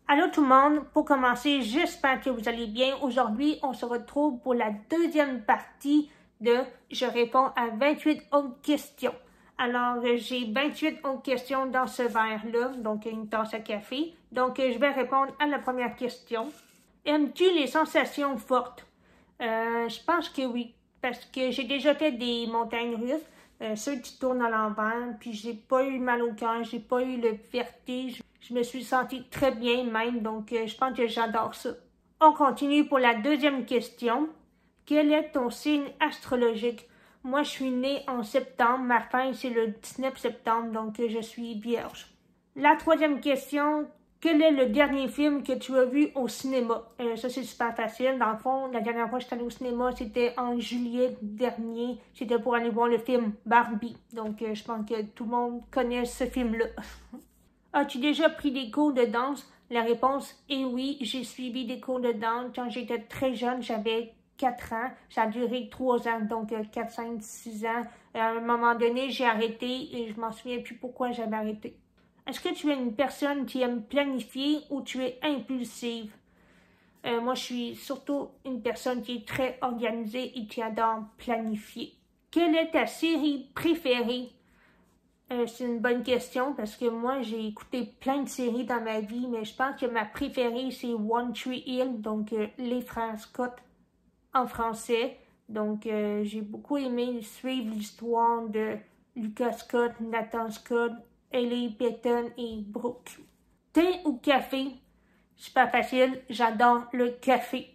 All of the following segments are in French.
Allô tout le monde, pour commencer, j'espère que vous allez bien. Aujourd'hui, on se retrouve pour la deuxième partie de Je réponds à 28 autres questions. Alors, j'ai 28 autres questions dans ce verre-là, donc une tasse à café. Donc, je vais répondre à la première question. Aimes-tu les sensations fortes? Je pense que oui, parce que j'ai déjà fait des montagnes russes, ceux qui tournent à l'envers, puis j'ai pas eu mal au cœur, j'ai pas eu le vertige. Je me suis sentie très bien même, donc je pense que j'adore ça. On continue pour la deuxième question. Quel est ton signe astrologique? Moi, je suis née en septembre. Ma fête, c'est le 19 septembre, donc je suis vierge. La troisième question. Quel est le dernier film que tu as vu au cinéma? Ça, c'est super facile. Dans le fond, la dernière fois que je suis allée au cinéma, c'était en juillet dernier. C'était pour aller voir le film Barbie. Donc, je pense que tout le monde connaît ce film-là. As-tu déjà pris des cours de danse? La réponse est oui, j'ai suivi des cours de danse quand j'étais très jeune, j'avais 4 ans, ça a duré 3 ans, donc 4, 5, 6 ans. À un moment donné, j'ai arrêté et je m'en souviens plus pourquoi j'avais arrêté. Est-ce que tu es une personne qui aime planifier ou tu es impulsive? Moi, je suis surtout une personne qui est très organisée et qui adore planifier. Quelle est ta série préférée? C'est une bonne question parce que moi, j'ai écouté plein de séries dans ma vie, mais je pense que ma préférée, c'est One Tree Hill, donc Les Frères Scott en français. Donc, j'ai beaucoup aimé suivre l'histoire de Lucas Scott, Nathan Scott, Ellie Peyton et Brooke. Thé ou café? Super facile, j'adore le café.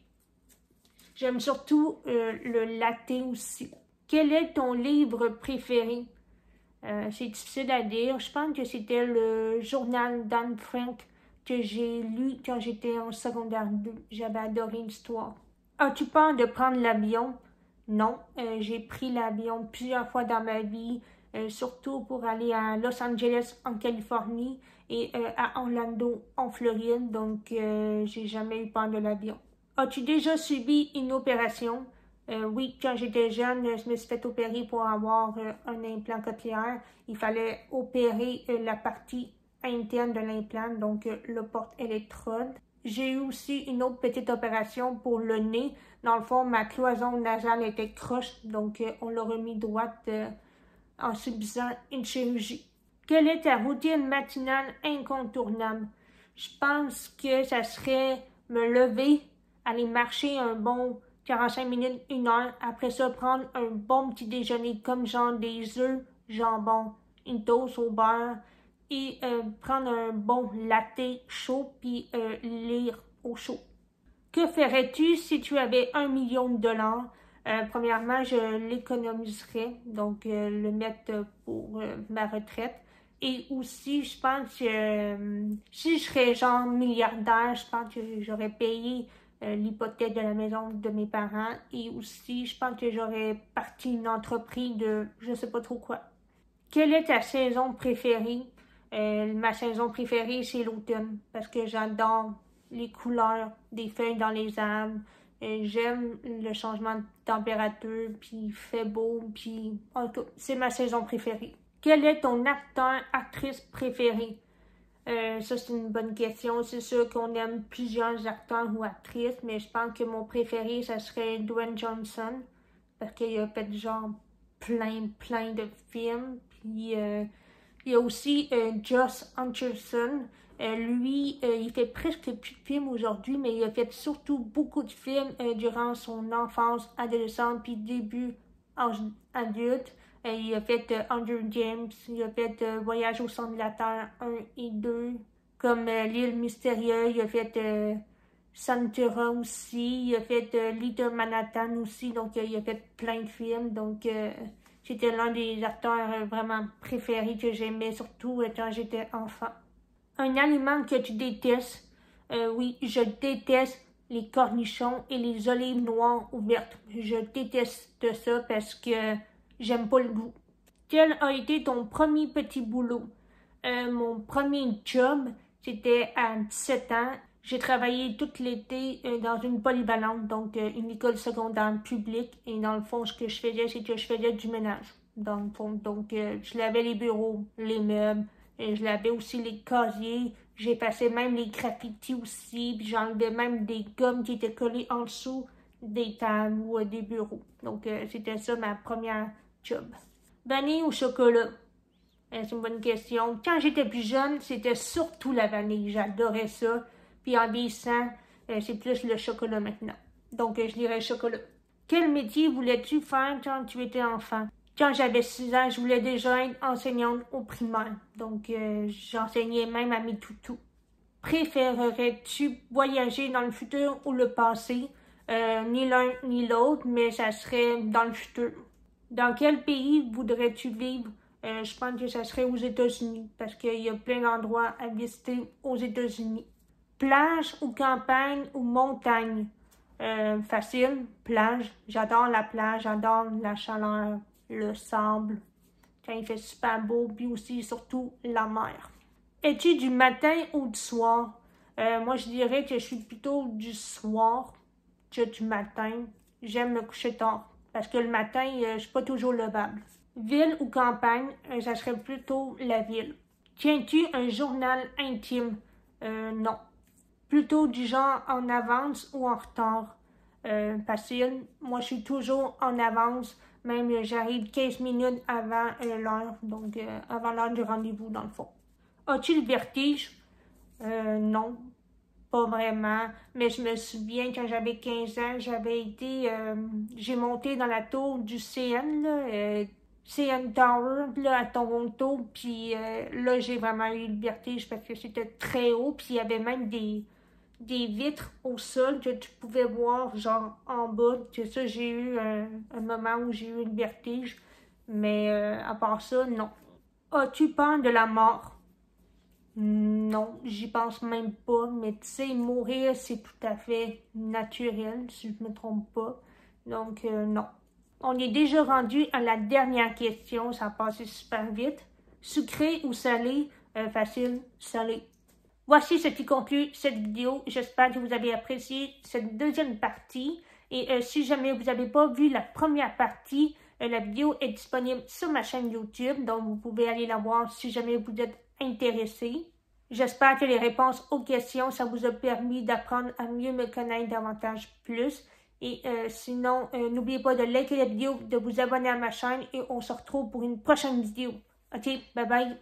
J'aime surtout le latte aussi. Quel est ton livre préféré? C'est difficile à dire. Je pense que c'était le journal d'Anne Frank que j'ai lu quand j'étais en secondaire 2. J'avais adoré l'histoire. As-tu peur de prendre l'avion? Non. J'ai pris l'avion plusieurs fois dans ma vie, surtout pour aller à Los Angeles en Californie et à Orlando en Floride. Donc, j'ai jamais eu peur de l'avion. As-tu déjà subi une opération? Oui, quand j'étais jeune, je me suis fait opérer pour avoir un implant cochléaire. Il fallait opérer la partie interne de l'implant, donc le porte-électrode. J'ai eu aussi une autre petite opération pour le nez. Dans le fond, ma cloison nasale était croche, donc on l'a remis droite en subissant une chirurgie. Quelle est ta routine matinale incontournable? Je pense que ça serait me lever, aller marcher un bon 45 minutes, 1 heure. Après ça, prendre un bon petit déjeuner comme genre des œufs, jambon, une toast au beurre et prendre un bon latte chaud puis lire au chaud. Que ferais-tu si tu avais 1 million de $? Premièrement, je l'économiserais, donc le mettre pour ma retraite. Et aussi, je pense que si je serais genre milliardaire, je pense que j'aurais payé l'hypothèque de la maison de mes parents. Et aussi, je pense que j'aurais parti une entreprise de je sais pas trop quoi. Quelle est ta saison préférée? Ma saison préférée, c'est l'automne, parce que j'adore les couleurs des feuilles dans les arbres. J'aime le changement de température, puis il fait beau, puis en tout cas, c'est ma saison préférée. Quel est ton acteur, actrice préféré? Ça, c'est une bonne question. C'est sûr qu'on aime plusieurs acteurs ou actrices, mais je pense que mon préféré, ça serait Dwayne Johnson, parce qu'il a fait genre plein de films. Puis il y a aussi Josh Hutcherson. Lui, il fait presque plus de films aujourd'hui, mais il a fait surtout beaucoup de films durant son enfance, adolescente, puis début adulte. Il a fait Hunger Games, il a fait Voyage au centre de la Terre 1 et 2, comme L'île mystérieuse, il a fait Santura aussi, il a fait Little Manhattan aussi, donc il a fait plein de films, donc c'était l'un des acteurs vraiment préférés que j'aimais, surtout quand j'étais enfant. Un aliment que tu détestes? Oui, je déteste les cornichons et les olives noires ouvertes. Je déteste ça parce que j'aime pas le goût. Quel a été ton premier petit boulot? Mon premier job, c'était à 17 ans. J'ai travaillé tout l'été dans une polyvalente, donc une école secondaire publique. Et dans le fond, ce que je faisais, c'est que je faisais du ménage. Dans le fond, donc je lavais les bureaux, les meubles, je lavais aussi les casiers, J'effaçais même les graffitis aussi, puis j'enlevais même des gommes qui étaient collées en dessous des tables ou des bureaux. Donc, c'était ça ma première job. Vanille ou chocolat? C'est une bonne question. Quand j'étais plus jeune, c'était surtout la vanille. J'adorais ça. Puis en vieillissant, c'est plus le chocolat maintenant. Donc, je dirais chocolat. Quel métier voulais-tu faire quand tu étais enfant? Quand j'avais 6 ans, je voulais déjà être enseignante au primaire. Donc, j'enseignais même à mes toutous. Préférerais-tu voyager dans le futur ou le passé? Ni l'un ni l'autre, mais ça serait dans le futur. Dans quel pays voudrais-tu vivre? Je pense que ça serait aux États-Unis, parce qu'il y a plein d'endroits à visiter aux États-Unis. Plage ou campagne ou montagne? Facile, plage. J'adore la plage, j'adore la chaleur, le sable, quand il fait super beau, puis aussi, surtout, la mer. Es-tu du matin ou du soir? Moi, je dirais que je suis plutôt du soir que du matin. J'aime me coucher tard, parce que le matin, je suis pas toujours levable. Ville ou campagne, ça serait plutôt la ville. Tiens-tu un journal intime? Non. Plutôt du genre en avance ou en retard? Facile. Moi, je suis toujours en avance. Même, j'arrive 15 minutes avant l'heure, donc avant l'heure du rendez-vous, dans le fond. As-tu le vertige? Non, pas vraiment. Mais je me souviens, quand j'avais 15 ans, j'ai monté dans la tour du CN, là, CN Tower, là, à Toronto, puis là, j'ai vraiment eu le vertige parce que c'était très haut, puis il y avait même des vitres au sol que tu pouvais voir, genre, en bas. C'est ça, j'ai eu un moment où j'ai eu le vertige, mais à part ça, non. As-tu peur de la mort? Non, j'y pense même pas, mais tu sais, mourir, c'est tout à fait naturel, si je me trompe pas. Donc, non. On est déjà rendu à la dernière question, ça a passé super vite. Sucré ou salé? Facile, salé. Voici ce qui conclut cette vidéo. J'espère que vous avez apprécié cette deuxième partie. Et si jamais vous n'avez pas vu la première partie, la vidéo est disponible sur ma chaîne YouTube, donc vous pouvez aller la voir si jamais vous êtes intéressé. J'espère que les réponses aux questions, ça vous a permis d'apprendre à mieux me connaître davantage plus. Et sinon, n'oubliez pas de liker la vidéo, de vous abonner à ma chaîne et on se retrouve pour une prochaine vidéo. Ok, bye bye!